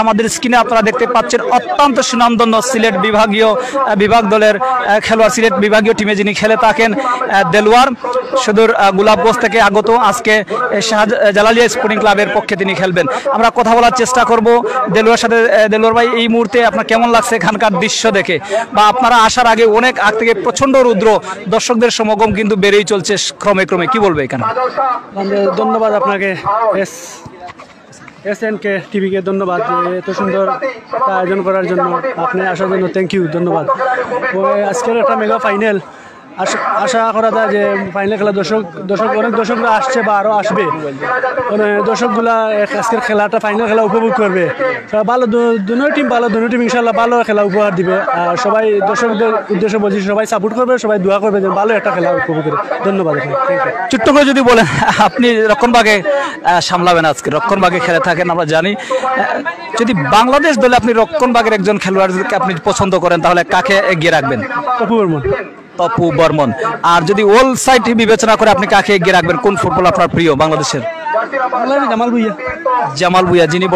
আমাদের স্ক্রিনে আপনারা দেখতে পাচ্ছেন অত্যন্ত সুনামধন্য সিলেট বিভাগ দলের খেলোয়াড়, সিলেট বিভাগীয় টিমে যিনি খেলে থাকেন দেলোয়ার সুদূর গোলাপগঞ্জ থেকে আগত, আজকে জালালিয়া স্পোর্টিং ক্লাবের পক্ষে তিনি খেলবেন। আমরা কথা বলার চেষ্টা করব দেলোয়ার সাথে। দেলোয়ার ভাই, এই মুহূর্তে আপনার কেমন লাগছে এখানকার দৃশ্য দেখে, বা আপনারা আসার আগে অনেক আগ থেকে প্রচন্ড রুদ্র, দর্শকদের সমাগম কিন্তু বেড়েই চলছে ক্রমে ক্রমে, কি বলবে এখানে? ধন্যবাদ আপনাকে, SNK টিভিকে ধন্যবাদ এত সুন্দর আয়োজন করার জন্য, আপনি আসার জন্য থ্যাংক ইউ, ধন্যবাদ। আজকের একটা মেগা ফাইনাল, আশা করা যায় যে ফাইনাল খেলা অনেক দর্শকরা আসছে বা আরও আসবে। দর্শকগুলা আজকের খেলাটা ফাইনাল খেলা উপভোগ করবে। ভালো দুটো টিম ইনশাল্লাহ ভালো খেলা উপহার দিবে। আর সবাই দর্শকদের উদ্দেশ্যে বলছি, সবাই সাপোর্ট করবে, সবাই দোয়া করবে যে ভালো একটা খেলা উপভোগ করবে। ধন্যবাদ। ছোট্ট করে যদি বলেন, আপনি রক্ষণভাগে সামলাবেন, আজকে রক্ষণভাগে খেলে থাকেন আমরা জানি। যদি বাংলাদেশ দলে আপনি রক্ষণভাগের একজন খেলোয়াড়কে আপনি পছন্দ করেন, তাহলে কাকে এগিয়ে রাখবেন? তপু বর্মন। আর যদি ওল সাইড বিবেচনা করে আপনি কাকে এগিয়ে রাখবেন? কোন ফুটবল আপনার প্রিয় বাংলাদেশের? জামাল ভুঁইয়া, যিনি